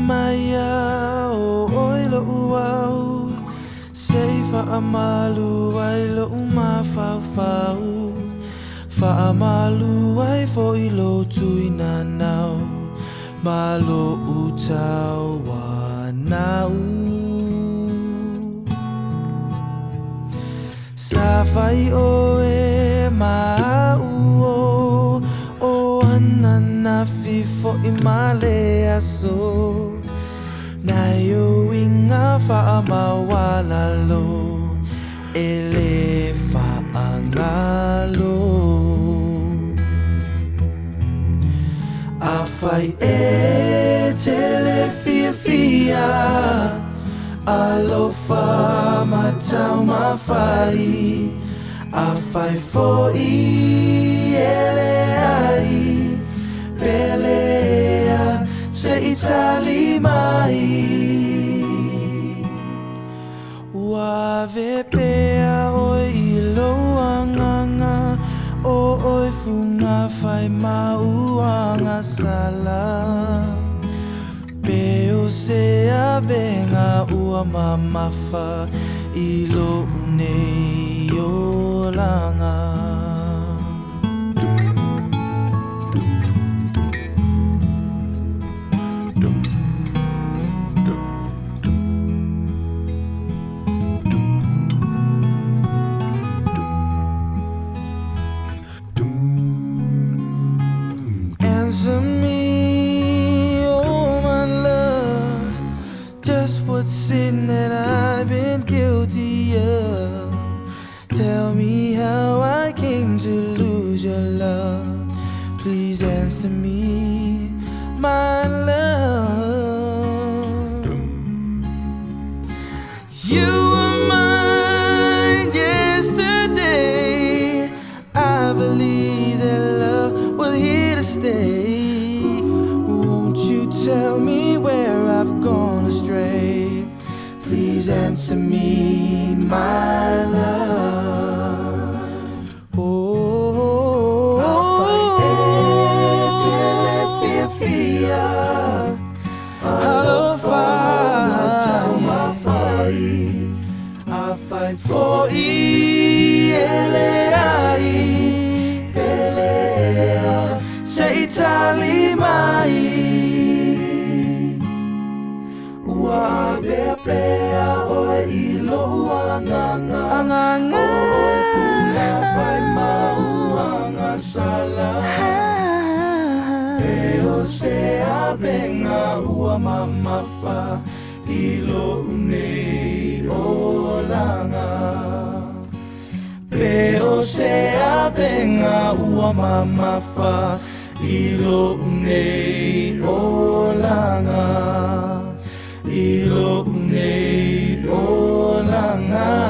Maia o oilo uau sei whaamalu ai lo mawhawhau whaamalu ai fo ilo tuina nau malo utau wanau sa whai o e mau o anana fifo I male aso Nai o inga whaamawalalo ele whaangalo A whai e tele fia Alofa matau mawhai A whai fo I ele ai Pelea se I Tali Maia Ua vepea oi I loanganga O oi funga whai mauanga sala Peo se avenga ua mamafa I lo nei o langa Answer me, oh my love Just what sin that I've been guilty of Tell me how I came to lose your love Please answer me, my love You were mine yesterday I believe that love was here to stay Won't you tell me where I've gone astray Please answer me, my love Oh, I fight for Elei Pelea Sei Tali Maia Ua vepea oe I lo anganga Oe funga whai mauanga sala Peo se avenga ua mamafa I lo nei o langa Peo se avenga ua mamafa I lo nei o langa I lo nei o langa